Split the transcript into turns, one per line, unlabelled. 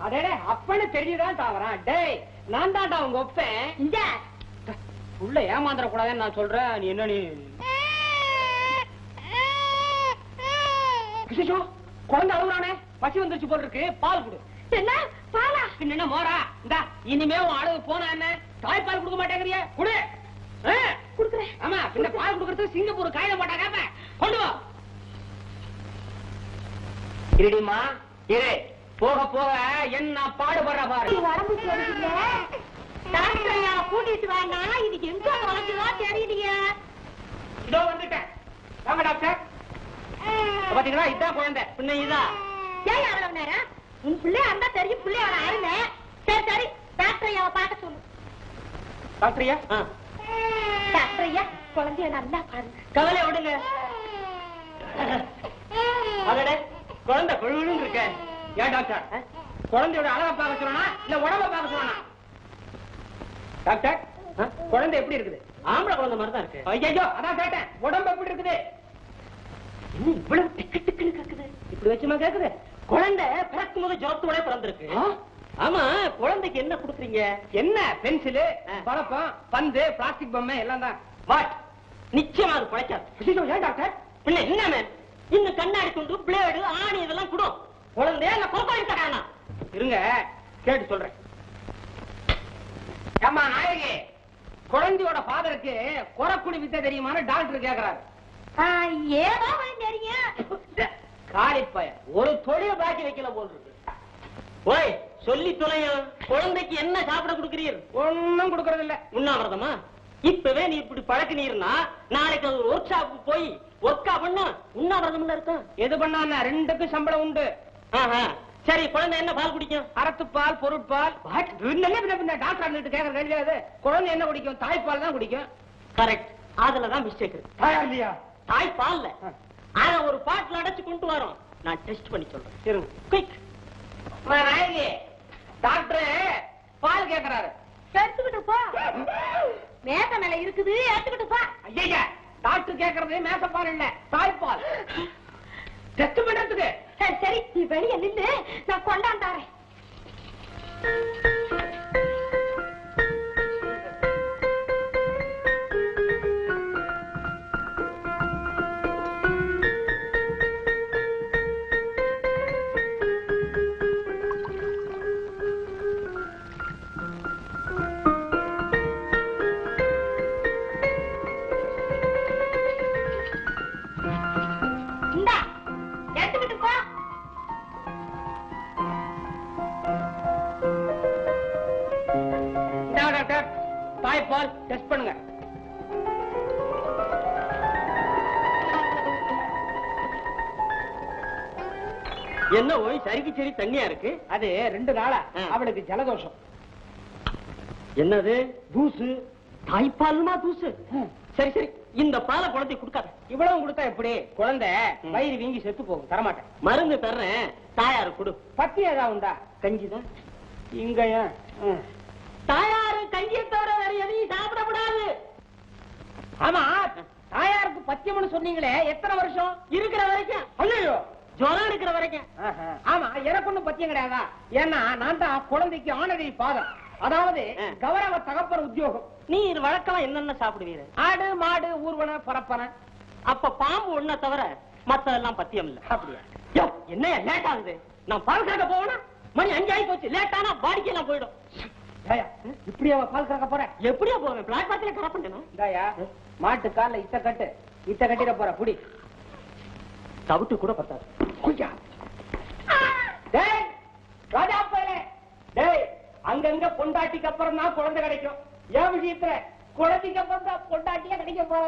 அடே அப்பன்னு தெரிஞ்சுதான் தாவறான். டேய் நான் தான்டா உங்க ஒப்பேன்.
இந்த
உள்ள ஏமாந்துட கூடாதுன்னு நான் சொல்றேன். நீ என்ன நீ குழந்தை அழுகுறானே, பசி வந்துருச்சு போல் இருக்கு. பால் கொடு.
என்ன பாலா?
என்ன மோரா? இந்தா இனிமே உன் அழகு போனா என்ன? தாய்ப்பால் கொடுக்க மாட்டேங்கிறிய? குடு.
குடுக்குறேன்.
ஆமா, பின்ன பால் கொடுக்கறதுக்கு சிங்கப்பூர் காயில மாட்டாங்க. கொண்டு வா. இருடிமா இரு. போக போக என்ன பாடுபடுற பாரு.
உடம்பு சரியில்லை. டாக்டரையா கூட்டிட்டு வாங்க. இது எங்க வளர்ந்துதான் தெரியலையே.
இதோ வந்துட்டேன். வாங்க டாக்டர். பாத்தீங்களா, இதான் குழந்தை. பின்ன இதா
ஏன் அவ்வளவு நேரம்? உன் பிள்ளையா இருந்தா தெரியும். பிள்ளையோட அருமை. சரி சரி, டாக்டரையாவை பார்க்க சொல்லு.
டாக்டரியா?
டாக்டரையா குழந்தைய நல்லா பாருங்க.
கவலை விடுங்க. அதோட குழந்தை கொழுன்னு இருக்க. ஏன் டாக்டர், குழந்தையோட அழகை பார்க்க சொல்லனா இல்ல உடம்ப பார்க்க சொல்லனா? டாக்டர், குழந்தை எப்படி இருக்குது? ஆம்பளை குழந்தை மாதிரி தான் இருக்கு. ஐயோ, அதான் கேட்டேன். உடம்பு எப்படி இருக்குது? இன்னும் இவ்வளவு டிக்கு டிக்குன்னு கேக்குது. இப்படி வச்சுமா கேக்குது? குழந்தை பிறக்கும் போது ஜோத்தோட பிறந்திருக்கு. ஆமா, குழந்தைக்கு என்ன கொடுக்குறீங்க? என்ன? பென்சிலு, பழப்பம், பந்து, பிளாஸ்டிக் பொம்மை எல்லாம் தான். வாட்? நிச்சயமா அது குழைக்காது. ஏன் டாக்டர்? பின்ன என்ன? இன்னும் கண்ணாடி துண்டு, பிளேடு, ஆணி இதெல்லாம் கொடு. குழந்தைய நான் கொல்பாயின் தரானா? இருங்க, கேட்டு சொல்றேன். அம்மா நாயகி, குழந்தையோட ஃபாதருக்கு குறக்குடி வித்தை தெரியுமான்னு டாக்டர் கேக்குறாரு.
ஏதோ தெரியும்.
காலிப்பய ஒரு தொழில் பாக்கி வைக்கல போல் இருக்கு. ஓய், சொல்லி தொலையும். குழந்தைக்கு என்ன சாப்பிட கொடுக்கிறீர்? ஒன்னும் கொடுக்கறது இல்ல. உண்ணாவிரதமா? இப்பவே நீ இப்படி பழக்கினீர்னா நாளைக்கு ஒரு ஒர்க் ஷாப் போய் ஒர்க்கா பண்ண உண்ணாவிரதம் இருக்கும். எது பண்ணா ரெண்டுக்கும் சம்பளம் உண்டு. சரி, குழந்தை என்ன பால் குடிக்கும்? அறத்துப்பால், பொருட்பால். டாக்டர் கேட்கற கேள்வியாது. குழந்தை என்ன குடிக்கும்? தாய்ப்பால் தான் குடிக்கும். கரெக்ட். அதுலதான் மிஸ்டேக் இருக்கு. தாய்ப்பால்ல அத ஒரு பாட்டில் அடைச்சு கொண்டு வரோம். நான் டெஸ்ட் பண்ணி சொல்றேன். குயிக். டாக்டர் பால் கேட்கிறாரு.
எடுத்துக்கிட்டு போ. மேச மேல இருக்குது, எடுத்துக்கிட்டு போ.
ஐயா, டாக்டர் கேட்கறது மேசப்பால் இல்ல, தாய்ப்பால். டெஸ்ட் பண்றதுக்கு.
சரி சரி, நீ வெளியே நின்று, நான் கொண்டாந்தாரேன்.
தாய்ப்பால் டெஸ்ட் பண்ணுங்க. என்ன ஓய், சரிக்கு சரி தண்ணியா இருக்கு? அது 2 நாளா அவளுக்கு ஜலதோஷம். என்னது? தூசு. தாய்ப்பால்மா தூசு? சரி சரி, இந்த பாலை குழந்தை கொடுக்காத. இவ்வளவு கொடுத்தா எப்படி? குழந்தை வயிறு வீங்கி செத்து போகும். தரமாட்டேன். மருந்து தர்றேன், தாயாரு கொடு. பத்தி ஏதாவது உண்டா? கஞ்சிதான். இங்கயா? தாயாரு கஞ்சியை தவிர வேற எதையும் சாப்பிடக்கூடாது. ஆமா, தாயாருக்கு பத்தியம்னு சொன்னீங்களே, எத்தனை வருஷம்? இருக்கிற வரைக்கும். ஐயோ, ஜுரம் இருக்கிற வரைக்கும். ஆமா, எனக்கு ஒண்ணும் பத்தியம் கிடையாதா? ஏன்னா நான் தான் குழந்தைக்கு ஆனதிரி பாதம், அதாவது கௌரவ தகப்பன் உத்தியோகம். நீ வழக்கமா என்னென்ன சாப்பிடுவீரு? ஆடு, மாடு, ஊர்வன, பரப்பன. அப்ப பாம்பு ஒண்ண தவிர மத்ததெல்லாம் பத்தியம் இல்ல. அப்படியா? என்ன லேட் ஆகுது? நான் பால் கறக்க போவேனா? மணி 5 ஆகி போச்சு. லேட்டானா பாடிக்கு எல்லாம் போயிடும். இப்படியா பால் கறக்க போற? எப்படியா போவேன்? பிளாட் பாத்தில கரை பண்ணணும். மாட்டு கால இத்த கட்டு, இத்த கட்டிட போற புடி. தவிட்டு கூட பத்தாது. ராஜா போயில. டேய், அங்கங்க பொண்டாட்டிக்கு அப்புறம் தான் குழந்தை கிடைக்கும். ஏன் விஷயத்துல குழந்தைக்கு அப்புறம் தான் பொண்டாட்டியா கிடைக்க போற?